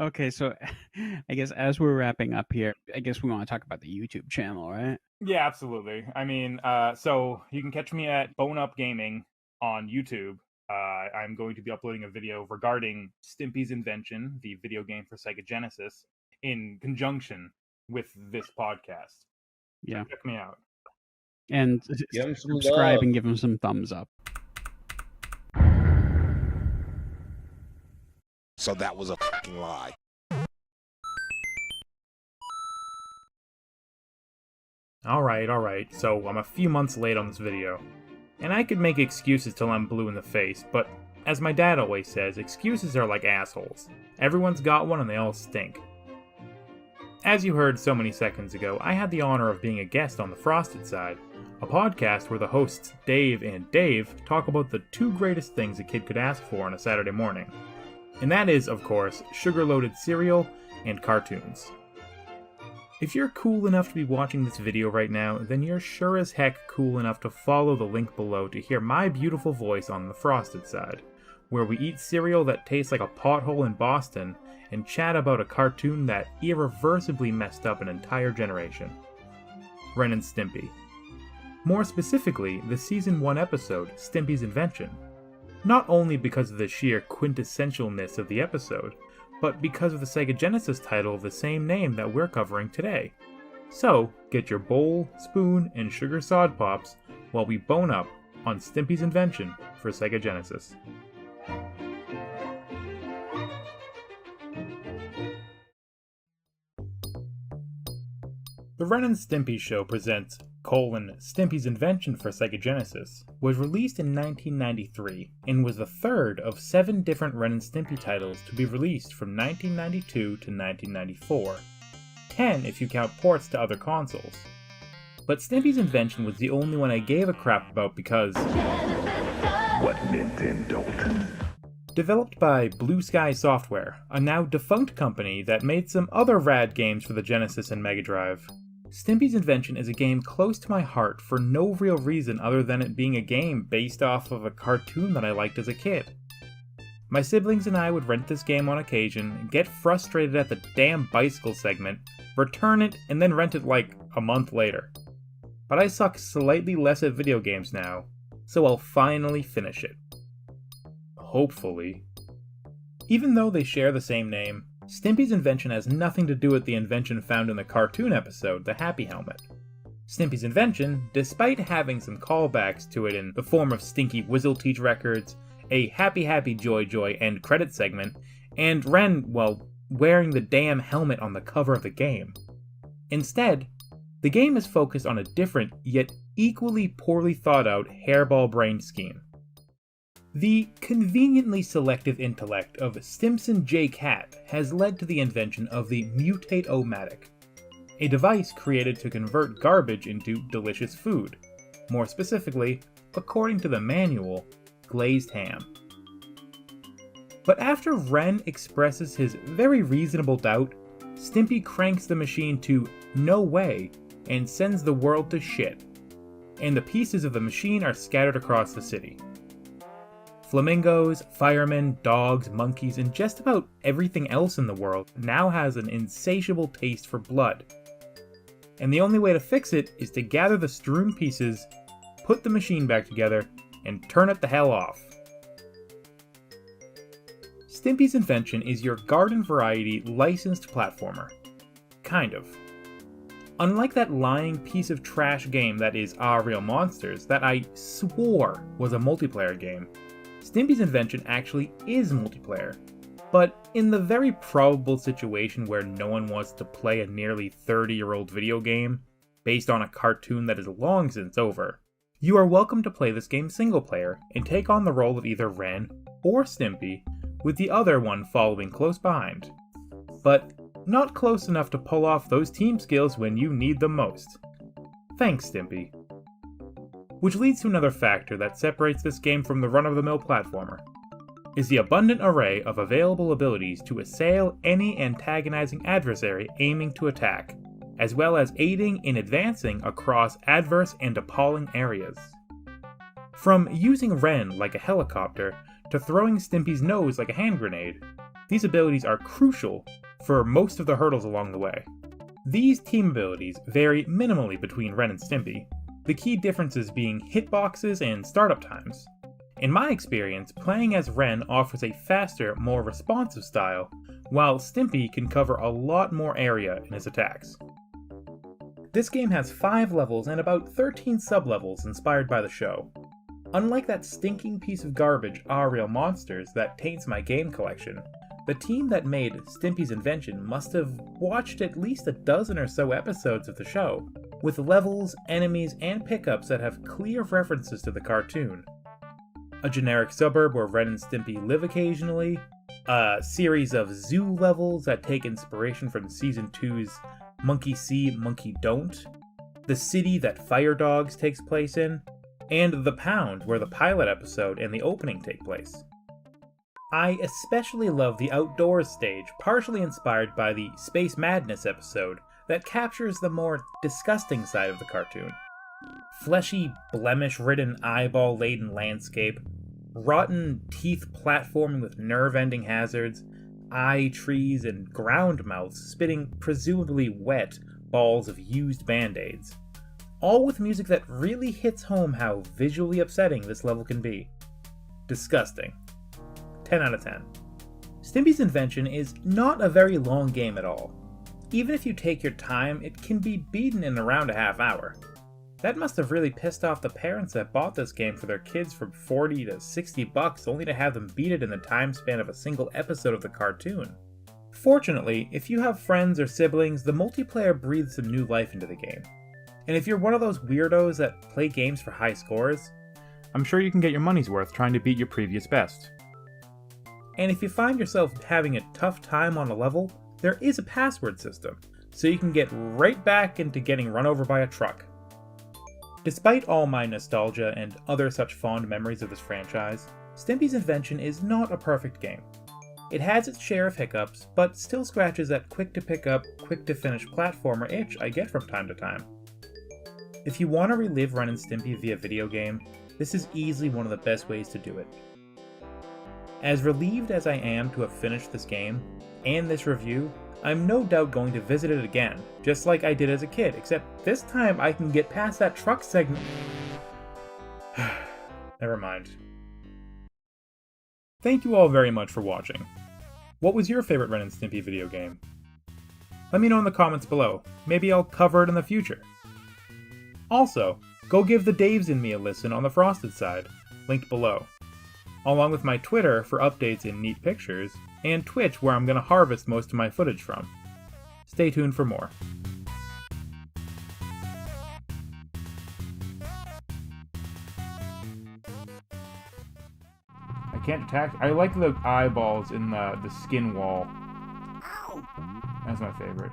Okay, so I guess as we're wrapping up here, I guess we want to talk about the YouTube channel, right? Yeah, absolutely. I mean, so you can catch me at Bone Up Gaming on YouTube. I'm going to be uploading a video regarding Stimpy's Invention, the video game for Sega Genesis, in conjunction with this podcast. So Yeah. check me out. And Give him some subscribe love. and give them some thumbs up. So that was a fucking lie. Alright, so I'm a few months late on this video. And I could make excuses till I'm blue in the face, but as my dad always says, excuses are like assholes. Everyone's got one and they all stink. As you heard so many seconds ago, I had the honor of being a guest on The Frosted Side, a podcast where the hosts Dave and Dave talk about the two greatest things a kid could ask for on a Saturday morning. And that is, of course, sugar-loaded cereal and cartoons. If you're cool enough to be watching this video right now, then you're sure as heck cool enough to follow the link below to hear my beautiful voice on The Frosted Side, where we eat cereal that tastes like a pothole in Boston and chat about a cartoon that irreversibly messed up an entire generation. Ren and Stimpy. More specifically, the Season 1 episode, Stimpy's Invention. Not only because of the sheer quintessentialness of the episode, but because of the Sega Genesis title of the same name that we're covering today. So, get your bowl, spoon, and sugar sod pops while we bone up on Stimpy's Invention for Sega Genesis. The Ren and Stimpy Show presents Stimpy's Invention for Sega Genesis was released in 1993 and was the third of 7 different Ren and Stimpy titles to be released from 1992 to 1994, 10 if you count ports to other consoles. But Stimpy's Invention was the only one I gave a crap about because... What Nintendo? Developed by Blue Sky Software, a now defunct company that made some other rad games for the Genesis and Mega Drive, Stimpy's Invention is a game close to my heart for no real reason other than it being a game based off of a cartoon that I liked as a kid. My siblings and I would rent this game on occasion, get frustrated at the damn bicycle segment, return it, and then rent it like a month later. But I suck slightly less at video games now, so I'll finally finish it. Hopefully. Even though they share the same name, Stimpy's Invention has nothing to do with the invention found in the cartoon episode, the Happy Helmet. Stimpy's Invention, despite having some callbacks to it in the form of Stinky Whizzle-Teach records, a Happy Happy Joy Joy end credit segment, and Ren, well, wearing the damn helmet on the cover of the game. Instead, the game is focused on a different, yet equally poorly thought out hairball brain scheme. The conveniently selective intellect of Stimson J. Cat has led to the invention of the Mutate-O-Matic, a device created to convert garbage into delicious food, more specifically, according to the manual, glazed ham. But after Ren expresses his very reasonable doubt, Stimpy cranks the machine to no way and sends the world to shit, and the pieces of the machine are scattered across the city. Flamingos, firemen, dogs, monkeys, and just about everything else in the world now has an insatiable taste for blood. And the only way to fix it is to gather the strewn pieces, put the machine back together, and turn it the hell off. Stimpy's Invention is your garden variety licensed platformer. Kind of. Unlike that lying piece of trash game that is Our Real Monsters that I swore was a multiplayer game, Stimpy's Invention actually is multiplayer, but in the very probable situation where no one wants to play a nearly 30-year-old video game based on a cartoon that is long since over, you are welcome to play this game single player and take on the role of either Ren or Stimpy, with the other one following close behind. But not close enough to pull off those team skills when you need them most. Thanks, Stimpy. Which leads to another factor that separates this game from the run-of-the-mill platformer, is the abundant array of available abilities to assail any antagonizing adversary aiming to attack, as well as aiding in advancing across adverse and appalling areas. From using Ren like a helicopter to throwing Stimpy's nose like a hand grenade, These abilities are crucial for most of the hurdles along the way. These team abilities vary minimally between Ren and Stimpy, the key differences being hitboxes and startup times. In my experience, playing as Ren offers a faster, more responsive style, while Stimpy can cover a lot more area in his attacks. This game has 5 levels and about 13 sub-levels inspired by the show. Unlike that stinking piece of garbage Are Real Monsters that taints my game collection, the team that made Stimpy's Invention must have watched at least a dozen or so episodes of the show, with levels, enemies, and pickups that have clear references to the cartoon. A generic suburb where Ren and Stimpy live occasionally, a series of zoo levels that take inspiration from Season 2's Monkey See, Monkey Don't, the city that Fire Dogs takes place in, and the Pound where the pilot episode and the opening take place. I especially love the outdoors stage, partially inspired by the Space Madness episode that captures the more disgusting side of the cartoon. Fleshy, blemish-ridden, eyeball-laden landscape, rotten teeth platforming with nerve-ending hazards, eye trees, and ground mouths spitting presumably wet balls of used band-aids. All with music that really hits home how visually upsetting this level can be. Disgusting. 10 out of 10. Stimpy's Invention is not a very long game at all. Even if you take your time, it can be beaten in around a half hour. That must have really pissed off the parents that bought this game for their kids for $40 to $60 only to have them beat it in the time span of a single episode of the cartoon. Fortunately, if you have friends or siblings, the multiplayer breathes some new life into the game. And if you're one of those weirdos that play games for high scores, I'm sure you can get your money's worth trying to beat your previous best. and if you find yourself having a tough time on a level, there is a password system, so you can get right back into getting run over by a truck. Despite all my nostalgia and other such fond memories of this franchise, Stimpy's Invention is not a perfect game. It has its share of hiccups, but still scratches that quick-to-pick-up, quick-to-finish platformer itch I get from time to time. If you want to relive Ren and Stimpy via video game, this is easily one of the best ways to do it. As relieved as I am to have finished this game, and this review, I'm no doubt going to visit it again, just like I did as a kid, except this time I can get past that truck segment. Never mind. Thank you all very much for watching. What was your favorite Ren and Stimpy video game? Let me know in the comments below. Maybe I'll cover it in the future. Also, go give the Daves and me a listen on the Frosted side, linked below, along with my Twitter for updates and neat pictures, and Twitch where I'm going to harvest most of my footage from. Stay tuned for more. I can't attack. I like the eyeballs in the skin wall. That's my favorite.